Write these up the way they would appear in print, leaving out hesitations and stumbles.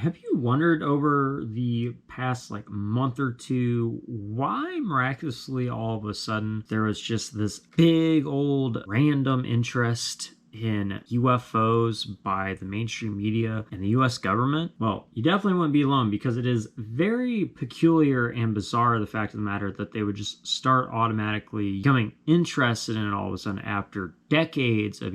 Have you wondered over the past month or two why miraculously all of a sudden there was just this big old random interest in UFOs by the mainstream media and the US government? Well, you definitely wouldn't be alone, because it is very peculiar and bizarre, the fact of the matter, that they would just start automatically becoming interested in it all of a sudden after decades of,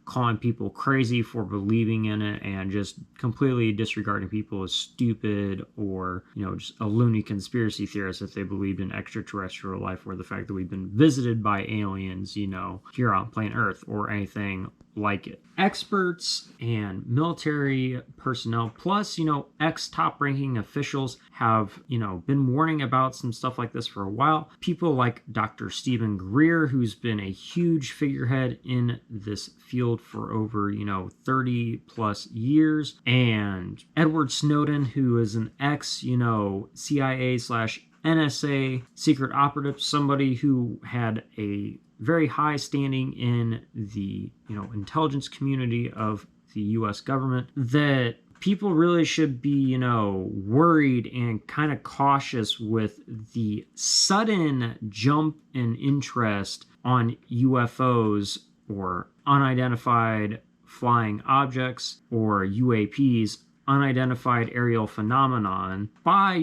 calling people crazy for believing in it and just completely disregarding people as stupid or, just a loony conspiracy theorist if they believed in extraterrestrial life, or the fact that we've been visited by aliens, here on planet Earth or anything like it. Experts and military personnel, plus, ex-top ranking officials have, been warning about some stuff like this for a while. People like Dr. Stephen Greer, who's been a huge figurehead in this field for over, 30 plus years, and Edward Snowden, who is an ex, CIA slash NSA secret operative, somebody who had a very high standing in the, intelligence community of the US government, that people really should be, worried and kind of cautious with the sudden jump in interest on UFOs, or unidentified flying objects, or UAPs, unidentified aerial phenomenon, by,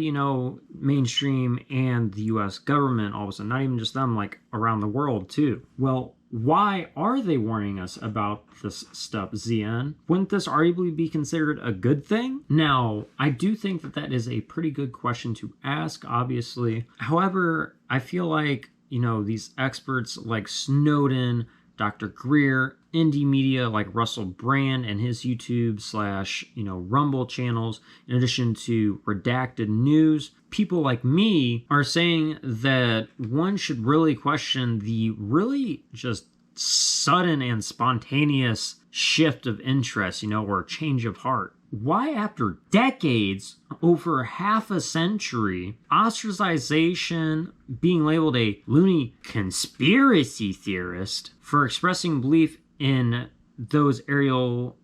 mainstream and the US government all of a sudden. Not even just them, around the world too. Well, why are they warning us about this stuff, ZN? Wouldn't this arguably be considered a good thing? Now, I do think that that is a pretty good question to ask, obviously. However, I feel like, these experts like Snowden, Dr. Greer, indie media like Russell Brand and his YouTube / Rumble channels, in addition to Redacted News, people like me are saying that one should really question the really just sudden and spontaneous shift of interest, or change of heart. Why, after decades, over half a century, ostracization, being labeled a loony conspiracy theorist for expressing belief in those aerial,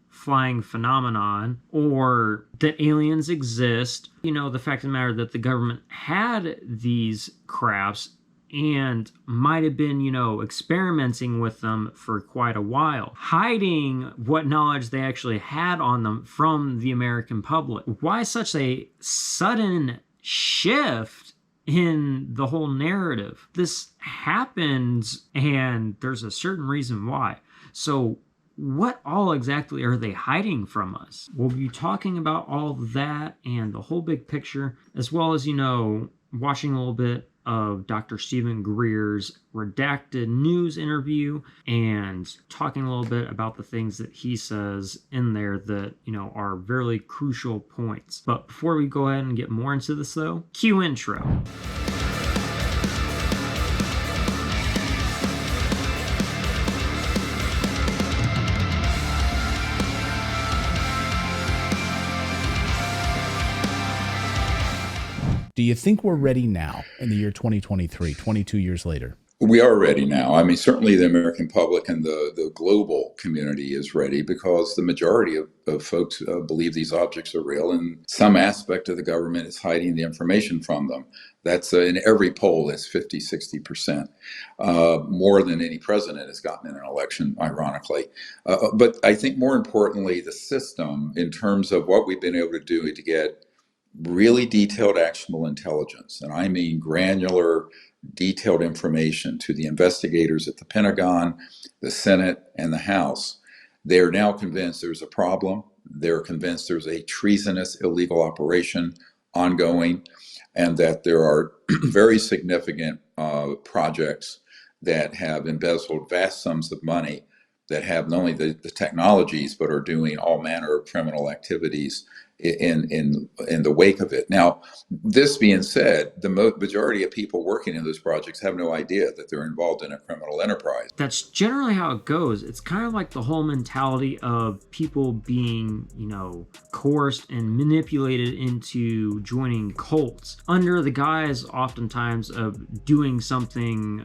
flying phenomenon, or that aliens exist, the fact of the matter that the government had these crafts and might have been, experimenting with them for quite a while, hiding what knowledge they actually had on them from the American public. Why such a sudden shift in the whole narrative? This happens, and there's a certain reason why. So what all exactly are they hiding from us? We'll be talking about all of that and the whole big picture, as well as, watching a little bit of Dr. Stephen Greer's Redacted News interview, and talking a little bit about the things that he says in there that, are very crucial points. But before we go ahead and get more into this though, cue intro. Do you think we're ready now in the year 2023, 22 years later? We are ready now. I mean, certainly the American public and the global community is ready, because the majority of folks believe these objects are real, and some aspect of the government is hiding the information from them. That's in every poll, it's 50, 60%, more than any president has gotten in an election, ironically. But I think more importantly, the system, in terms of what we've been able to do to get really detailed, actionable intelligence, and I mean granular, detailed information to the investigators at the Pentagon, the Senate, and the House. They are now convinced there's a problem. They're convinced there's a treasonous, illegal operation ongoing, and that there are very significant projects that have embezzled vast sums of money, that have not only the technologies, but are doing all manner of criminal activities in the wake of it. Now, this being said, the majority of people working in those projects have no idea that they're involved in a criminal enterprise. That's generally how it goes. It's kind of like the whole mentality of people being, coerced and manipulated into joining cults under the guise oftentimes of doing something,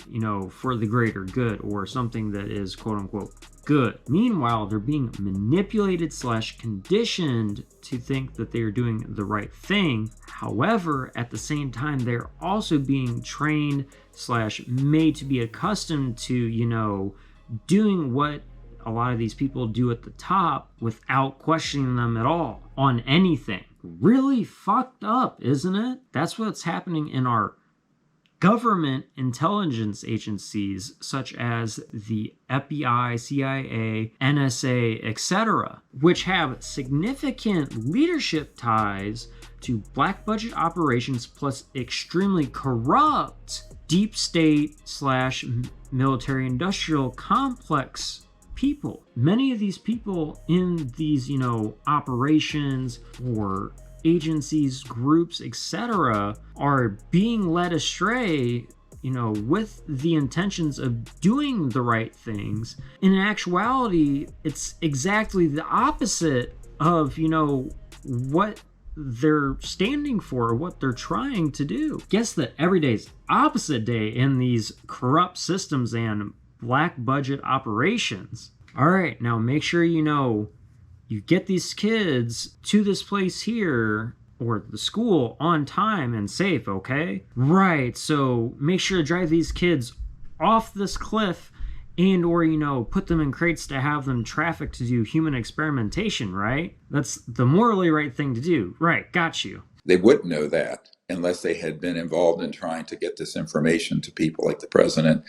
for the greater good, or something that is quote unquote good. Meanwhile, they're being manipulated / conditioned to think that they are doing the right thing. However, at the same time, they're also being trained / made to be accustomed to, doing what a lot of these people do at the top without questioning them at all on anything. Really fucked up, isn't it? That's what's happening in our government intelligence agencies such as the FBI, CIA, NSA, etc., which have significant leadership ties to black budget operations plus extremely corrupt deep state / military industrial complex people. Many of these people in these, operations or agencies, groups, etc., are being led astray, with the intentions of doing the right things. In actuality, it's exactly the opposite of, what they're standing for, what they're trying to do. Guess that every day's opposite day in these corrupt systems and black budget operations. All right, now make sure you get these kids to this place here or the school on time and safe, okay? Right, so make sure to drive these kids off this cliff and or, put them in crates to have them trafficked to do human experimentation, right? That's the morally right thing to do. Right, got you. They wouldn't know that unless they had been involved in trying to get this information to people like the president,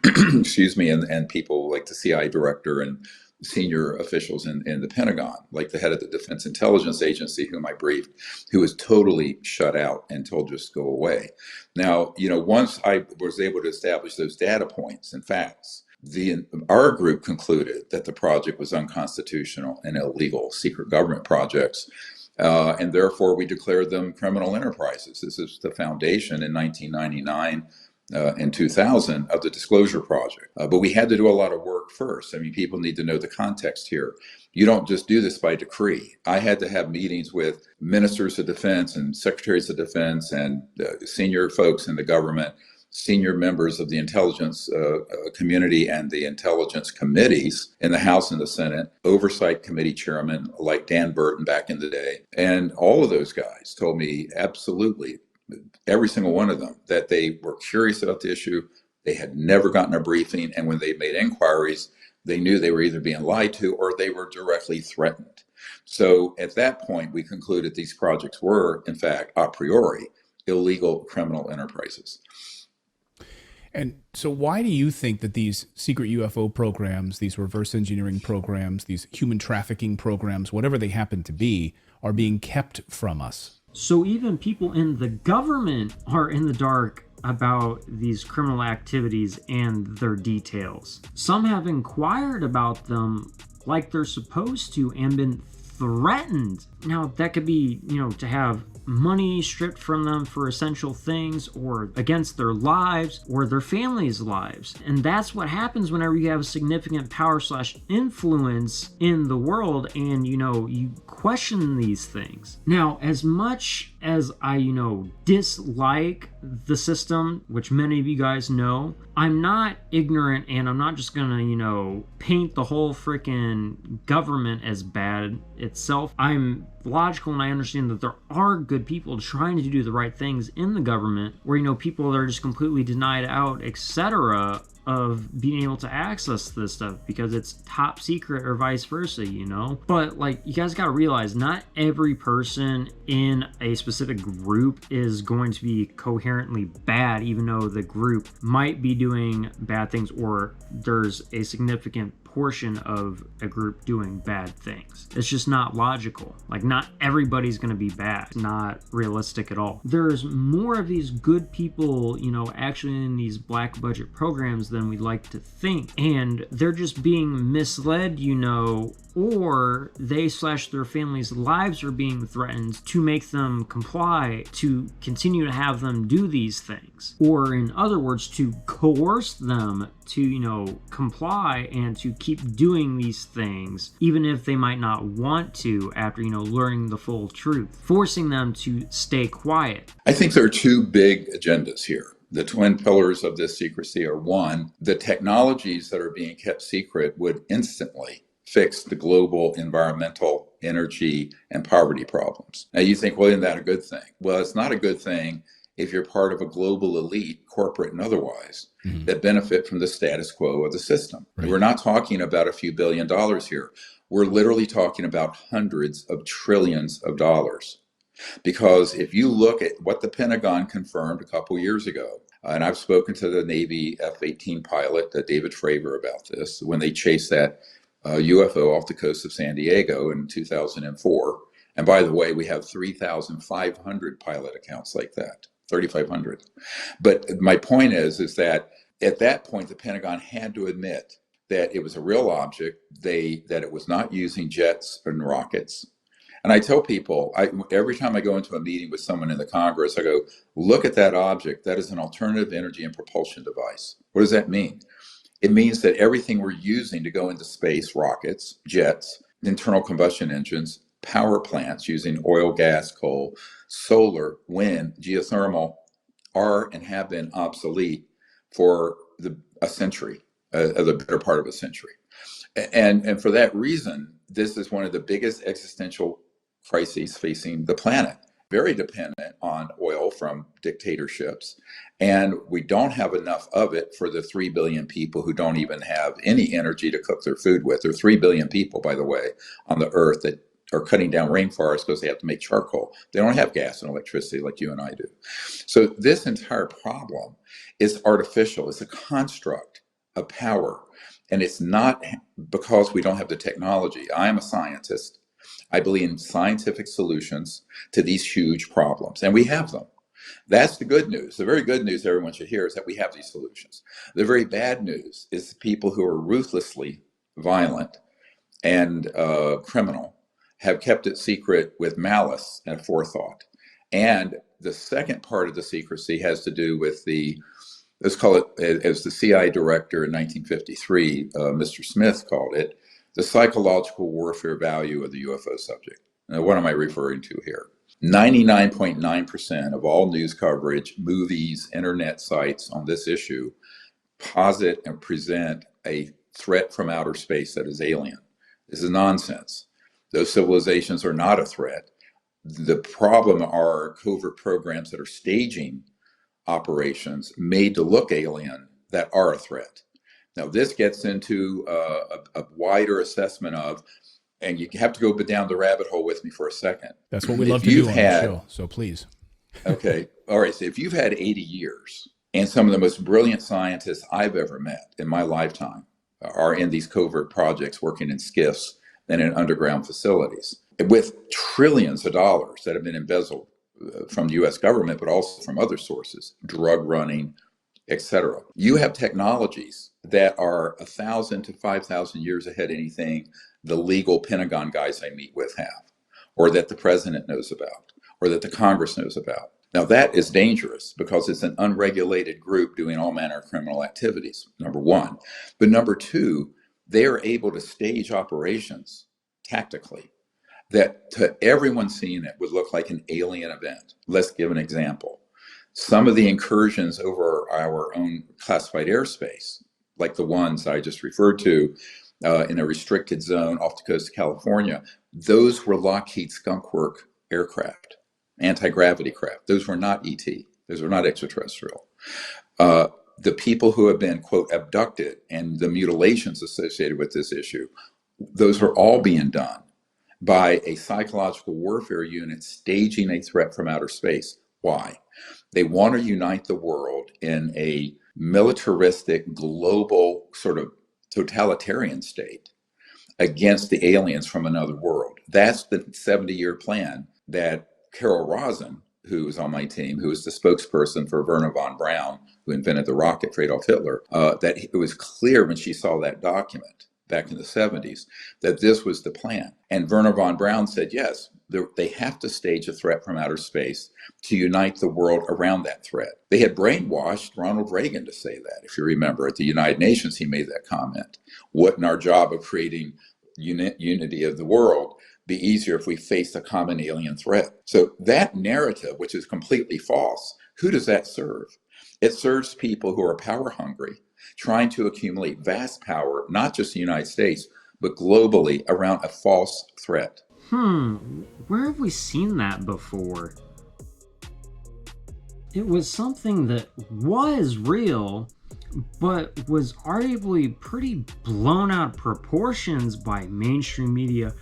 excuse me, and people like the CIA director and senior officials in the Pentagon, like the head of the Defense Intelligence Agency, whom I briefed, who was totally shut out and told just go away. Now, once I was able to establish those data points and facts, our group concluded that the project was unconstitutional and illegal secret government projects. And therefore, we declared them criminal enterprises. This is the foundation in 1999 and 2000 of the Disclosure Project. But we had to do a lot of work first. I mean, people need to know the context here. You don't just do this by decree. I had to have meetings with ministers of defense and secretaries of defense and senior folks in the government, senior members of the intelligence community and the intelligence committees in the House and the Senate, oversight committee chairmen like Dan Burton back in the day. And all of those guys told me absolutely, every single one of them, that they were curious about the issue. They had never gotten a briefing. And when they made inquiries, they knew they were either being lied to or they were directly threatened. So at that point, we concluded these projects were, in fact, a priori, illegal criminal enterprises. And so why do you think that these secret UFO programs, these reverse engineering programs, these human trafficking programs, whatever they happen to be, are being kept from us? So even people in the government are in the dark about these criminal activities and their details. Some have inquired about them like they're supposed to and been threatened. Now, that could be, to have money stripped from them for essential things or against their lives or their families' lives. And that's what happens whenever you have a significant power / influence in the world and, you question these things. Now, as much as I, dislike the system, which many of you guys know, I'm not ignorant and I'm not just gonna, paint the whole freaking government as bad itself. I'm logical and I understand that there are good people trying to do the right things in the government where, people that are just completely denied out, etc., of being able to access this stuff because it's top secret or vice versa, But you guys got to realize not every person in a specific group is going to be coherently bad, even though the group might be doing bad things or there's a significant portion of a group doing bad things. It's just not logical. Not everybody's going to be bad. It's not realistic at all. There's more of these good people, actually in these black budget programs than we'd like to think. And they're just being misled, or they / their families' lives are being threatened to make them comply, to continue to have them do these things. Or in other words, to coerce them to, comply and to keep doing these things, even if they might not want to after, learning the full truth, forcing them to stay quiet. I think there are two big agendas here. The twin pillars of this secrecy are: one, the technologies that are being kept secret would instantly fix the global environmental, energy, and poverty problems. Now you think, well, isn't that a good thing? Well, it's not a good thing if you're part of a global elite, corporate and otherwise, that benefit from the status quo of the system. Right. We're not talking about a few $billions here. We're literally talking about hundreds of trillions of dollars. Because if you look at what the Pentagon confirmed a couple years ago, and I've spoken to the Navy F-18 pilot, David Fravor, about this, when they chased that UFO off the coast of San Diego in 2004. And by the way, we have 3,500 pilot accounts like that, 3,500. But my point is that at that point, the Pentagon had to admit that it was a real object, that it was not using jets and rockets. And I tell people, every time I go into a meeting with someone in the Congress, I go, look at that object. That is an alternative energy and propulsion device. What does that mean? It means that everything we're using to go into space, rockets, jets, internal combustion engines, power plants using oil, gas, coal, solar, wind, geothermal, are and have been obsolete for a century, the better part of a century. And for that reason, this is one of the biggest existential crises facing the planet. Very dependent on oil from dictatorships. And we don't have enough of it for the 3 billion people who don't even have any energy to cook their food with. There are 3 billion people, by the way, on the earth that are cutting down rainforests because they have to make charcoal. They don't have gas and electricity like you and I do. So this entire problem is artificial. It's a construct of power. And it's not because we don't have the technology. I am a scientist. I believe in scientific solutions to these huge problems, and we have them. That's the good news. The very good news everyone should hear is that we have these solutions. The very bad news is the people who are ruthlessly violent and criminal have kept it secret with malice and forethought. And the second part of the secrecy has to do with let's call it, as the CIA director in 1953, Mr. Smith called it, the psychological warfare value of the UFO subject. Now, what am I referring to here? 99.9% of all news coverage, movies, internet sites on this issue posit and present a threat from outer space that is alien. This is nonsense. Those civilizations are not a threat. The problem are covert programs that are staging operations made to look alien that are a threat. Now, this gets into a wider assessment of, and you have to go down the rabbit hole with me for a second. That's what we love to do on the show, so please. Okay, all right, so if you've had 80 years, and some of the most brilliant scientists I've ever met in my lifetime are in these covert projects working in skiffs and in underground facilities, with trillions of dollars that have been embezzled from the U.S. government, but also from other sources, drug running, etc. You have technologies that are 1,000 to 5,000 years ahead of anything the legal Pentagon guys I meet with have, or that the president knows about, or that the Congress knows about. Now that is dangerous because it's an unregulated group doing all manner of criminal activities, number one. But number two, they are able to stage operations tactically that to everyone seeing it would look like an alien event. Let's give an example. Some of the incursions over our own classified airspace, like the ones I just referred to in a restricted zone off the coast of California, those were Lockheed Skunk Work aircraft, anti-gravity craft. Those were not ET. Those were not extraterrestrial. The people who have been, quote, abducted and the mutilations associated with this issue, those are all being done by a psychological warfare unit staging a threat from outer space. Why? They want to unite the world in a militaristic, global, sort of totalitarian state against the aliens from another world. That's the 70-year plan that Carol Rosin, who is on my team, who is the spokesperson for Wernher von Braun, who invented the rocket for Adolf Hitler, that it was clear when she saw that document back in the 70s that this was the plan. And Wernher von Braun said, yes, they have to stage a threat from outer space to unite the world around that threat. They had brainwashed Ronald Reagan to say that. If you remember, at the United Nations, he made that comment. Wouldn't our job of creating unity of the world be easier if we faced a common alien threat? So that narrative, which is completely false, who does that serve? It serves people who are power hungry, trying to accumulate vast power, not just in the United States, but globally around a false threat. Where have we seen that before? It was something that was real, but was arguably pretty blown out of proportions by mainstream media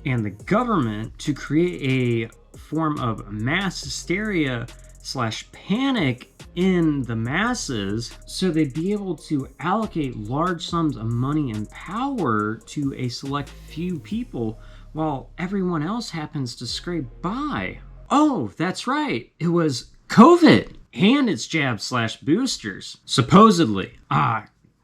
and the government to create a form of mass hysteria slash panic in the masses so they'd be able to allocate large sums of money and power to a select few people while everyone else happens to scrape by. Oh, that's right. It was COVID and its jabs slash boosters. Supposedly.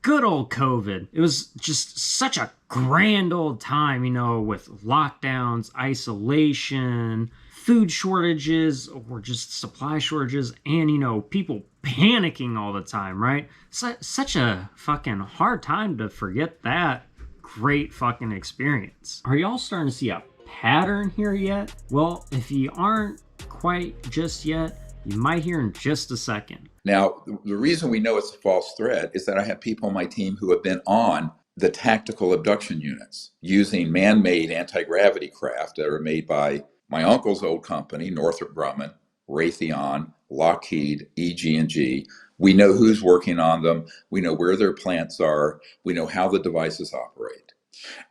Good old COVID. It was just such a grand old time, with lockdowns, isolation, food shortages, or just supply shortages, and, people panicking all the time, right? Such a fucking hard time to forget that great fucking experience. Are y'all starting to see a pattern here yet? Well, if you aren't quite just yet, you might hear in just a second. Now, the reason we know it's a false threat is that I have people on my team who have been on the tactical abduction units using man-made anti-gravity craft that are made by my uncle's old company, Northrop Grumman, Raytheon, Lockheed, EG&G. We know who's working on them. We know where their plants are. We know how the devices operate.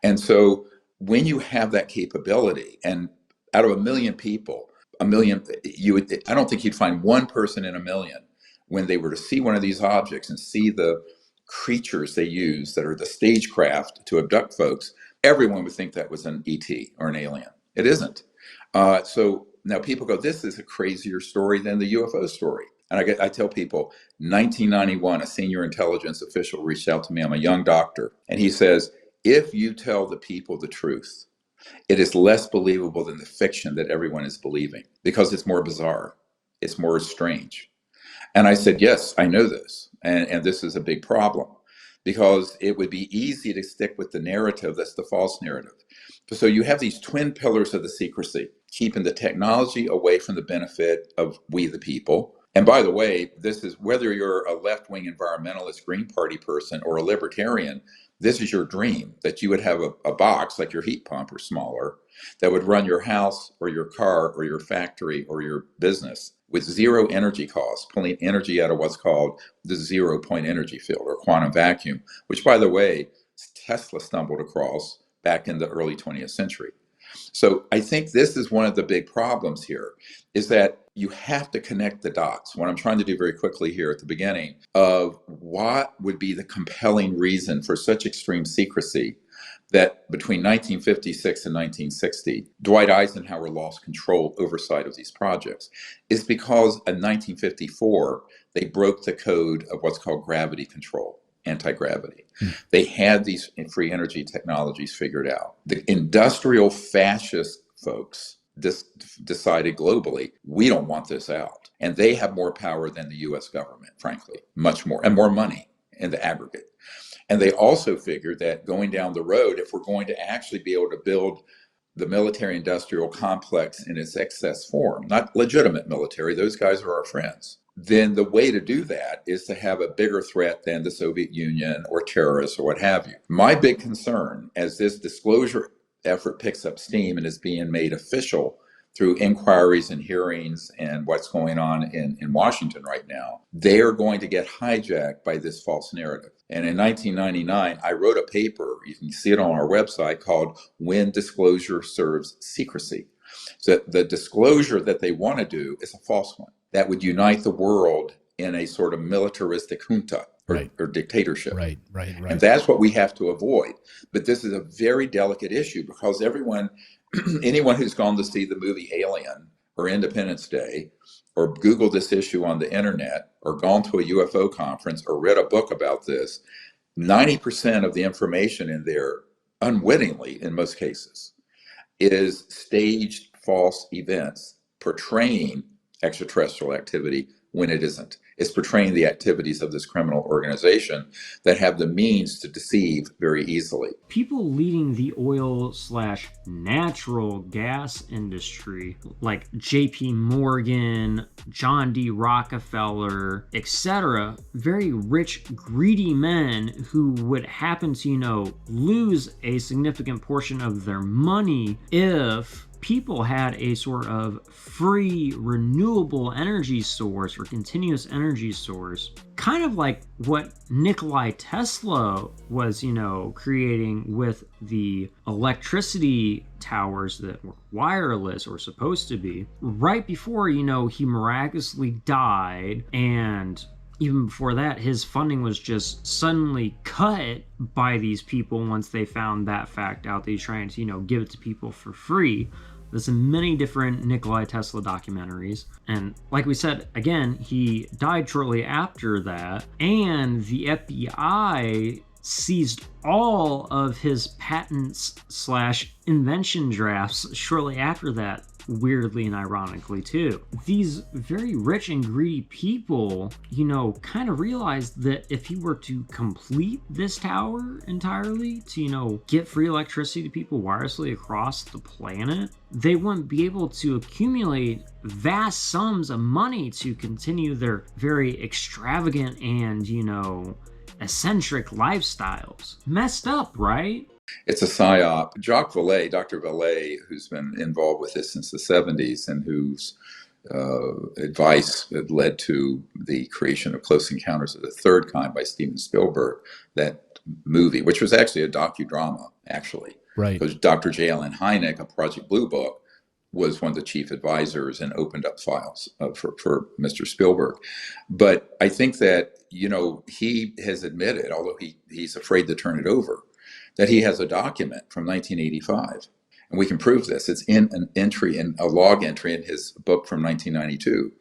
And so when you have that capability, and out of a million people, I don't think you'd find one person in a million when they were to see one of these objects and see the creatures they use that are the stagecraft to abduct folks, everyone would think that was an ET or an alien. It isn't. So now people go, this is a crazier story than the UFO story. And I tell people, 1991, a senior intelligence official reached out to me. I'm a young doctor. And he says, if you tell the people the truth, it is less believable than the fiction that everyone is believing because it's more bizarre. It's more strange. And I said, yes, I know this. And this is a big problem because it would be easy to stick with the narrative that's the false narrative. So you have these twin pillars of the secrecy, keeping the technology away from the benefit of we the people. And by the way, this is whether you're a left-wing environmentalist Green Party person or a libertarian, this is your dream, that you would have a box like your heat pump or smaller that would run your house or your car or your factory or your business with zero energy costs, pulling energy out of what's called the 0-point energy field or quantum vacuum, which, by the way, Tesla stumbled across back in the early 20th century. So I think this is one of the big problems here, is that you have to connect the dots. What I'm trying to do very quickly here at the beginning of what would be the compelling reason for such extreme secrecy that between 1956 and 1960, Dwight Eisenhower lost control, oversight of these projects, is because in 1954, they broke the code of what's called gravity control, anti-gravity. They had these free energy technologies figured out. The industrial fascist folks decided globally, we don't want this out. And they have more power than the US government, frankly, much more, and more money in the aggregate. And they also figured that going down the road, if we're going to actually be able to build the military industrial complex in its excess form, not legitimate military, those guys are our friends, then the way to do that is to have a bigger threat than the Soviet Union or terrorists or what have you. My big concern as this disclosure effort picks up steam and is being made official through inquiries and hearings and what's going on in Washington right now, they are going to get hijacked by this false narrative. And in 1999, I wrote a paper, you can see it on our website, called When Disclosure Serves Secrecy. So the disclosure that they want to do is a false one that would unite the world in a sort of militaristic junta or dictatorship. Right. And that's what we have to avoid. But this is a very delicate issue because anyone who's gone to see the movie Alien or Independence Day or Googled this issue on the internet or gone to a UFO conference or read a book about this, 90% of the information in there, unwittingly in most cases, is staged false events portraying extraterrestrial activity when it isn't. It's portraying the activities of this criminal organization that have the means to deceive very easily. People leading the oil slash natural gas industry, like JP Morgan, John D. Rockefeller, etc., very rich, greedy men who would happen to, lose a significant portion of their money if people had a sort of free renewable energy source or continuous energy source, kind of like what Nikolai Tesla was, creating with the electricity towers that were wireless or supposed to be, right before, he miraculously died. And even before that, his funding was just suddenly cut by these people once they found that fact out. That he's trying to, give it to people for free. There's many different Nikola Tesla documentaries. And like we said, again, he died shortly after that. And the FBI seized all of his patents slash invention drafts shortly after that, weirdly and ironically too. These very rich and greedy people, kind of realized that if he were to complete this tower entirely to, get free electricity to people wirelessly across the planet, they wouldn't be able to accumulate vast sums of money to continue their very extravagant and, eccentric lifestyles. Messed up, right? It's a psyop. Jacques Vallée, Dr. Vallée, who's been involved with this since the 70s and whose advice had led to the creation of Close Encounters of the Third Kind by Steven Spielberg, that movie, which was actually a docudrama, actually. Right. Because Dr. J. Allen Hynek of Project Blue Book was one of the chief advisors and opened up files for Mr. Spielberg. But I think that, he has admitted, although he's afraid to turn it over, that he has a document from 1985. And we can prove this. It's in a log entry in his book from 1992,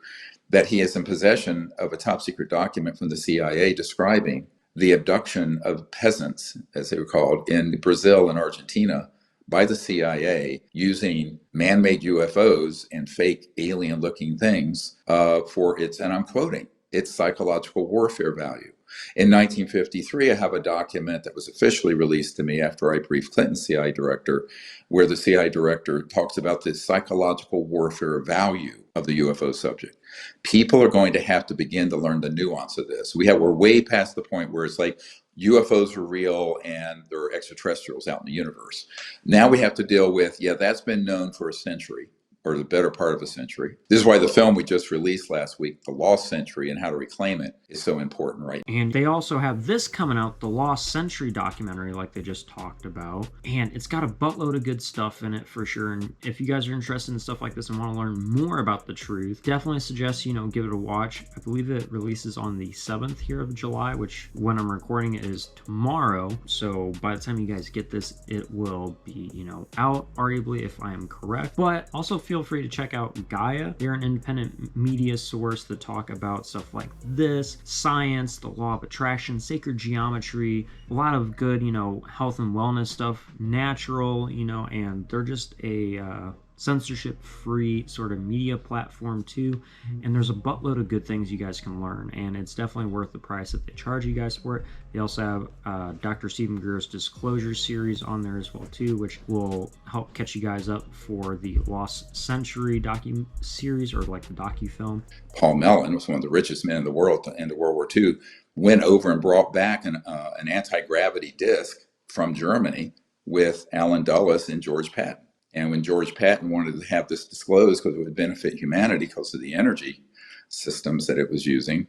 that he is in possession of a top secret document from the CIA describing the abduction of peasants, as they were called, in Brazil and Argentina by the CIA using man-made UFOs and fake alien-looking things for its, and I'm quoting, its psychological warfare value. In 1953, I have a document that was officially released to me after I briefed Clinton's CIA director, where the CIA director talks about the psychological warfare value of the UFO subject. People are going to have to begin to learn the nuance of this. We're way past the point where it's like UFOs are real and there are extraterrestrials out in the universe. Now we have to deal with, that's been known for a century, or the better part of a century. This is why the film we just released last week, The Lost Century and How to Reclaim It, is so important right now. And they also have this coming out, the Lost Century documentary, like they just talked about. And it's got a buttload of good stuff in it for sure. And if you guys are interested in stuff like this and want to learn more about the truth, definitely suggest, give it a watch. I believe it releases on the 7th here of July, which when I'm recording it is tomorrow. So by the time you guys get this, it will be, out, arguably, if I am correct. But also feel free to check out Gaia. They're an independent media source that talk about stuff like this, science, the law of attraction, sacred geometry, a lot of good, health and wellness stuff, natural, and they're just a censorship-free sort of media platform too. And there's a buttload of good things you guys can learn, and it's definitely worth the price that they charge you guys for it. They also have Dr. Stephen Greer's Disclosure series on there as well too, which will help catch you guys up for the Lost Century docu-series, or like the docu-film. Paul Mellon was one of the richest men in the world to end World War II, went over and brought back an anti-gravity disc from Germany with Alan Dulles and George Patton. And when George Patton wanted to have this disclosed because it would benefit humanity because of the energy systems that it was using,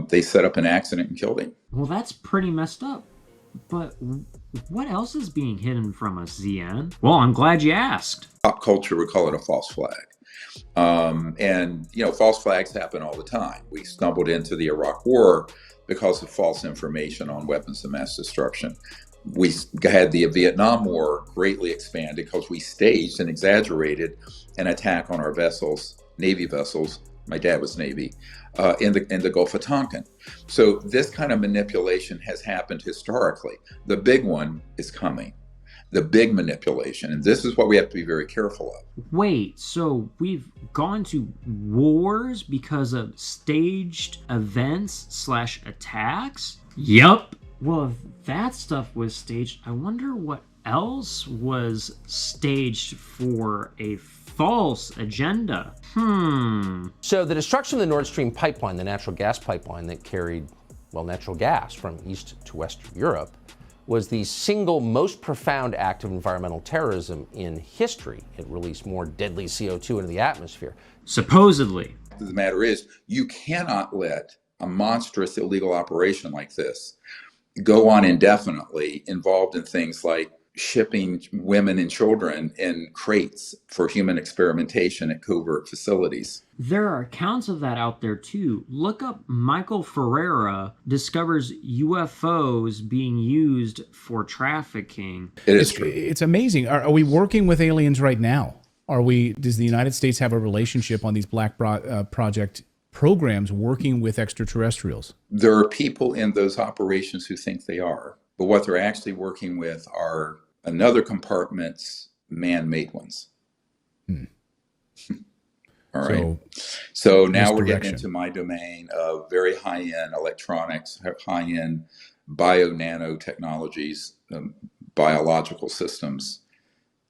they set up an accident and killed him. Well, that's pretty messed up. But what else is being hidden from us, ZN? Well, I'm glad you asked. Pop culture would call it a false flag. And false flags happen all the time. We stumbled into the Iraq War because of false information on weapons of mass destruction. We had the Vietnam War greatly expanded because we staged and exaggerated an attack on our vessels, Navy vessels. My dad was Navy, in the Gulf of Tonkin. So this kind of manipulation has happened historically. The big one is coming. the big manipulation. And this is what we have to be very careful of. Wait, so we've gone to wars because of staged events / attacks? Yup. Well, if that stuff was staged, I wonder what else was staged for a false agenda. So the destruction of the Nord Stream pipeline, the natural gas pipeline that carried, well, natural gas from East to West Europe, was the single most profound act of environmental terrorism in history. It released more deadly CO2 into the atmosphere. Supposedly. The matter is, you cannot let a monstrous illegal operation like this go on indefinitely, involved in things like shipping women and children in crates for human experimentation at covert facilities. There are accounts of that out there too. Look up Michael Ferreira discovers UFOs being used for trafficking. It is true. It's amazing. Are we working with aliens right now? Does the United States have a relationship on these Black Project programs working with extraterrestrials? There are people in those operations who think they are, but what they're actually working with are another compartment's man-made ones. All right. So now we're getting into my domain of very high-end electronics, high-end bio-nanotechnologies, biological systems,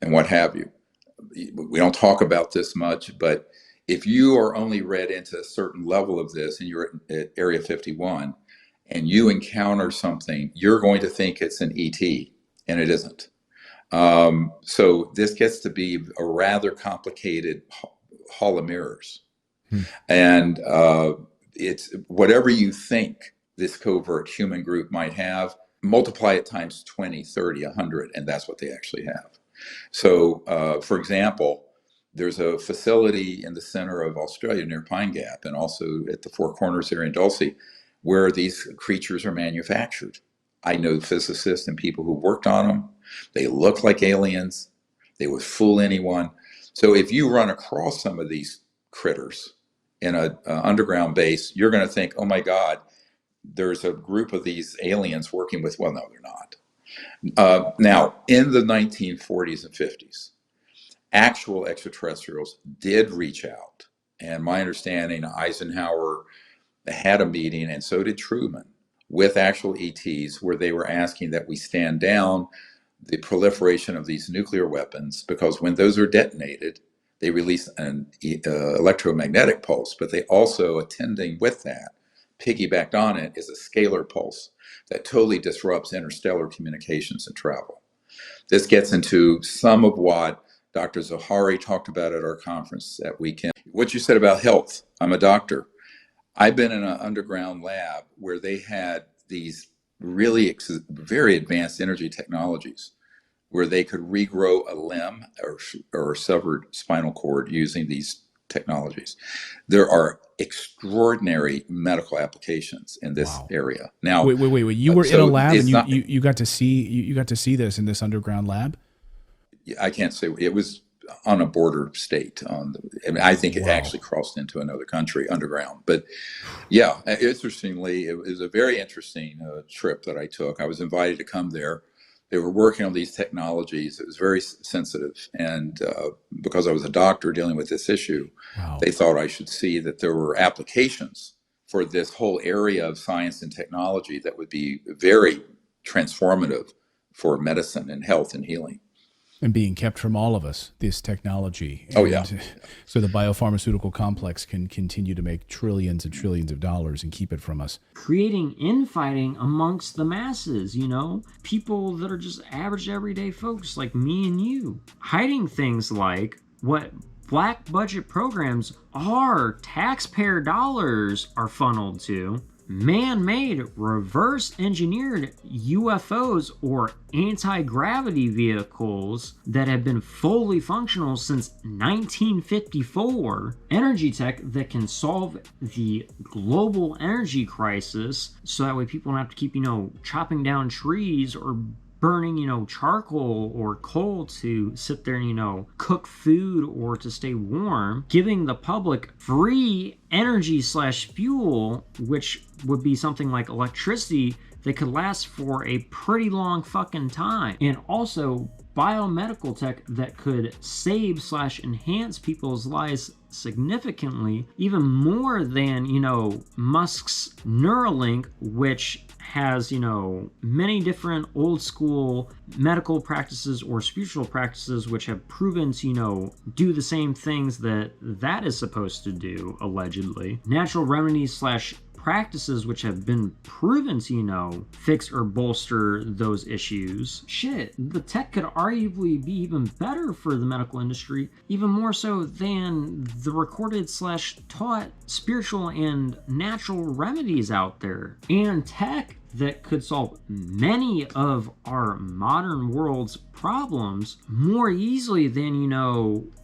and what have you. We don't talk about this much, but if you are only read into a certain level of this and you're at Area 51 and you encounter something, you're going to think it's an ET, and it isn't. So this gets to be a rather complicated hall of mirrors. And it's whatever you think this covert human group might have, multiply it times 20, 30, 100, and that's what they actually have. So, for example, there's a facility in the center of Australia near Pine Gap and also at the Four Corners area in Dulce where these creatures are manufactured. I know physicists and people who worked on them. They look like aliens. They would fool anyone. So if you run across some of these critters in an underground base, you're going to think, oh my God, there's a group of these aliens working with, well, no, they're not. Now, in the 1940s and 50s, actual extraterrestrials did reach out. And my understanding, Eisenhower had a meeting, and so did Truman, with actual ETs, where they were asking that we stand down the proliferation of these nuclear weapons, because when those are detonated, they release an electromagnetic pulse, but they also, attending with that, piggybacked on it, is a scalar pulse that totally disrupts interstellar communications and travel. This gets into some of what Dr. Zohari talked about at our conference that weekend. What you said about health, I'm a doctor. I've been in an underground lab where they had these really very advanced energy technologies where they could regrow a limb or severed spinal cord using these technologies. There are extraordinary medical applications in this area. Now, wait. You were in a lab and you got to see this in this underground lab? I can't say it was on a border state. I think it actually crossed into another country underground. But yeah, interestingly, it was a very interesting trip that I took. I was invited to come there. They were working on these technologies. It was very sensitive. And because I was a doctor dealing with this issue, they thought I should see that there were applications for this whole area of science and technology that would be very transformative for medicine and health and healing. And being kept from all of us, this technology. So the biopharmaceutical complex can continue to make trillions and trillions of dollars and keep it from us. Creating infighting amongst the masses, people that are just average everyday folks like me and you. Hiding things like what black budget programs our taxpayer dollars are funneled to. Man-made, reverse-engineered UFOs or anti-gravity vehicles that have been fully functional since 1954. Energy tech that can solve the global energy crisis, so that way people don't have to keep, chopping down trees or burning, charcoal or coal to sit there and, cook food or to stay warm, giving the public free energy / fuel, which would be something like electricity that could last for a pretty long fucking time. And also biomedical tech that could save / enhance people's lives significantly, even more than, Musk's Neuralink, which has, many different old school medical practices or spiritual practices which have proven to, do the same things that is supposed to do, allegedly. Natural remedies / practices which have been proven to, fix or bolster those issues. Shit, the tech could arguably be even better for the medical industry, even more so than the recorded / taught spiritual and natural remedies out there. And tech that could solve many of our modern world's problems more easily than,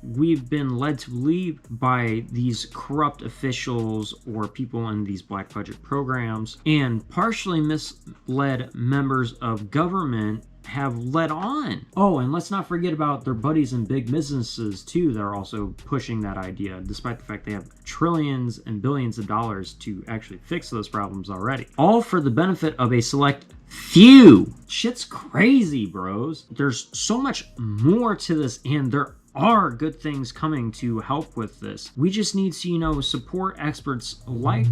we've been led to believe by these corrupt officials or people in these black budget programs and partially misled members of government have led on. Oh, and let's not forget about their buddies in big businesses too that are also pushing that idea, despite the fact they have trillions and billions of dollars to actually fix those problems already. All for the benefit of a select few. Shit's crazy, bros. There's so much more to this, and there are good things coming to help with this. We just need to, support experts like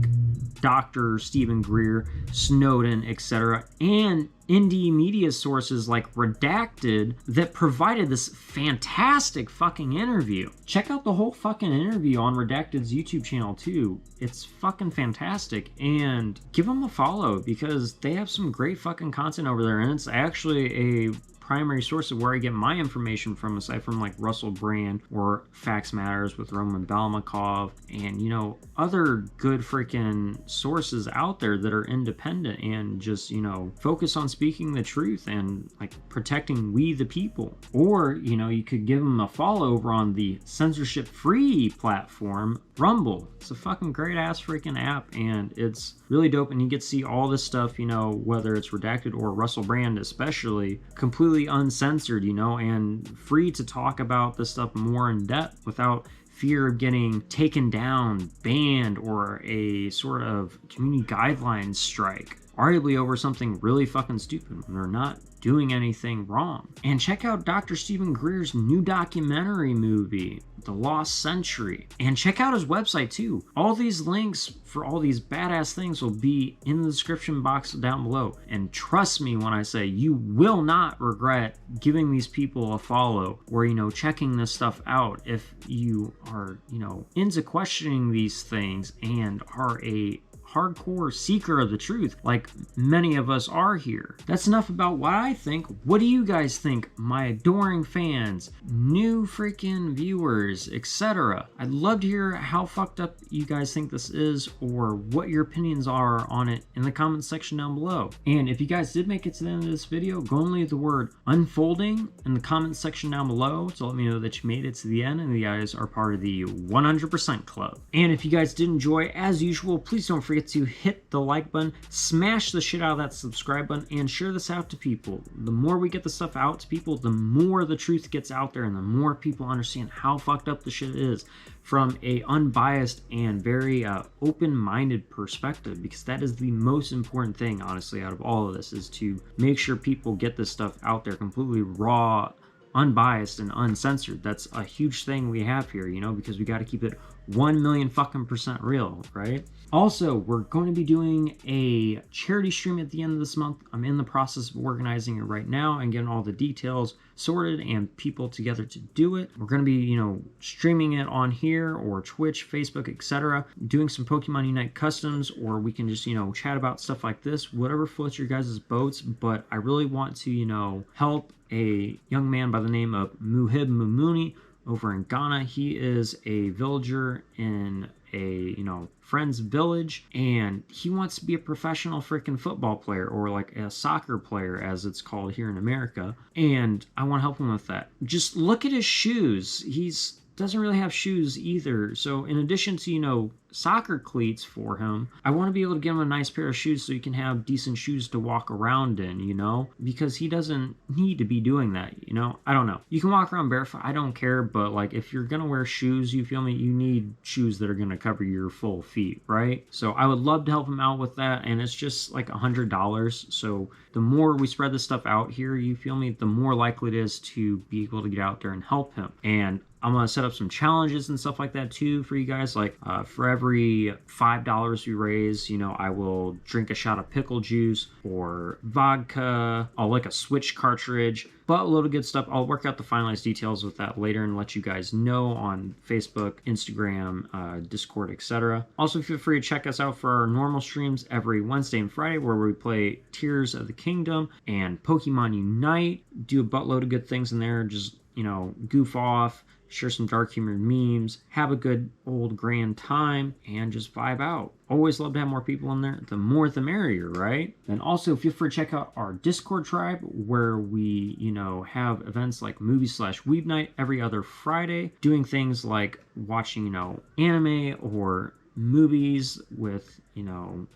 Dr. Stephen Greer, Snowden, etc., and indie media sources like Redacted that provided this fantastic fucking interview. Check out the whole fucking interview on Redacted's YouTube channel too. It's fucking fantastic, and give them a follow because they have some great fucking content over there, and it's actually a primary source of where I get my information from, aside from like Russell Brand or Facts Matters with Roman Balmakov and, other good freaking sources out there that are independent and just, focus on speaking the truth and like protecting we the people. Or, you could give them a follow over on the censorship-free platform Rumble. It's a fucking great ass freaking app, and it's really dope, and you get to see all this stuff, whether it's Redacted or Russell Brand especially, completely uncensored, and free to talk about this stuff more in depth without fear of getting taken down, banned, or a sort of community guidelines strike, arguably over something really fucking stupid when they're not doing anything wrong. And check out Dr. Stephen Greer's new documentary movie, The Lost Century. And check out his website too. All these links for all these badass things will be in the description box down below. And trust me when I say you will not regret giving these people a follow or, checking this stuff out if you are, into questioning these things and are a hardcore seeker of the truth, like many of us are here. That's enough about what I think. What do you guys think, my adoring fans, new freaking viewers, etc.? I'd love to hear how fucked up you guys think this is or what your opinions are on it in the comments section down below. And if you guys did make it to the end of this video, go and leave the word unfolding in the comments section down below to let me know that you made it to the end and you guys are part of the 100% club. And if you guys did enjoy, as usual, please don't forget to hit the like button, smash the shit out of that subscribe button, and share this out to people. The more we get the stuff out to people, the more the truth gets out there and the more people understand how fucked up the shit is from a unbiased and very open-minded perspective, because that is the most important thing, honestly, out of all of this, is to make sure people get this stuff out there completely raw, unbiased, and uncensored. That's a huge thing we have here, because we got to keep it 1,000,000% real, right? Also, we're going to be doing a charity stream at the end of this month. I'm in the process of organizing it right now and getting all the details sorted and people together to do it. We're going to be, streaming it on here or Twitch, Facebook, etc. Doing some Pokemon Unite customs, or we can just, chat about stuff like this, whatever floats your guys' boats. But I really want to, help a young man by the name of Muhib Mumuni over in Ghana. He is a villager in a, friend's village, and he wants to be a professional freaking football player, or like a soccer player as it's called here in America, and I want to help him with that. Just look at his shoes. He's doesn't really have shoes either. So in addition to, soccer cleats for him, I want to be able to give him a nice pair of shoes so he can have decent shoes to walk around in, because he doesn't need to be doing that, I don't know. You can walk around barefoot, I don't care, but like if you're gonna wear shoes, you feel me, you need shoes that are gonna cover your full feet, right? So I would love to help him out with that, and it's just like $100. So the more we spread this stuff out here, you feel me, the more likely it is to be able to get out there and help him. And I'm going to set up some challenges and stuff like that too for you guys. Like for every $5 we raise, I will drink a shot of pickle juice or vodka. I'll like a Switch cartridge, but a lot of good stuff. I'll work out the finalized details with that later and let you guys know on Facebook, Instagram, Discord, etc. Also, feel free to check us out for our normal streams every Wednesday and Friday where we play Tears of the Kingdom and Pokemon Unite. Do a buttload of good things in there. Just, goof off, share some dark humor memes, have a good old grand time, and just vibe out. Always love to have more people in there. The more the merrier, right? And also feel free to check out our Discord tribe where we, have events like movie/weeb night every other Friday, doing things like watching, anime or movies with,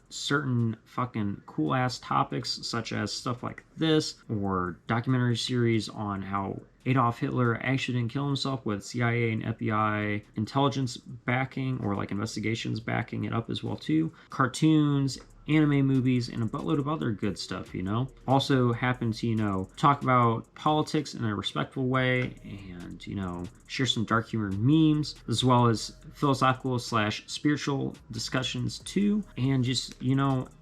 certain fucking cool ass topics such as stuff like this, or documentary series on how Adolf Hitler actually didn't kill himself with CIA and FBI intelligence backing or like investigations backing it up as well too. Cartoons, anime movies, and a buttload of other good stuff, Also happen to, talk about politics in a respectful way and, share some dark humor memes as well as philosophical/spiritual discussions too, and just,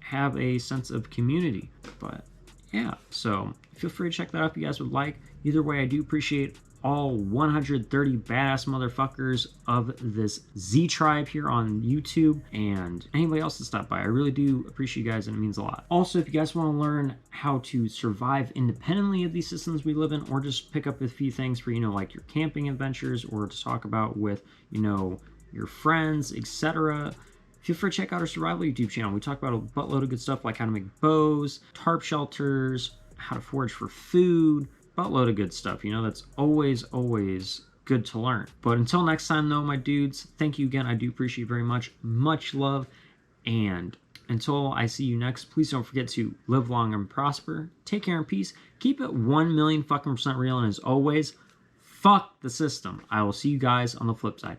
have a sense of community. But yeah, so feel free to check that out if you guys would like. Either way, I do appreciate all 130 badass motherfuckers of this Z tribe here on YouTube and anybody else that stopped by. I really do appreciate you guys and it means a lot. Also, if you guys want to learn how to survive independently of these systems we live in, or just pick up a few things for, like your camping adventures or to talk about with, your friends, etc., feel free to check out our survival YouTube channel. We talk about a buttload of good stuff like how to make bows, tarp shelters, how to forage for food, buttload of good stuff. That's always good to learn. But until next time though, my dudes, thank you again. I do appreciate you very much. Much love. And until I see you next, please don't forget to live long and prosper. Take care and peace. Keep it 1,000,000% real. And as always, fuck the system. I will see you guys on the flip side.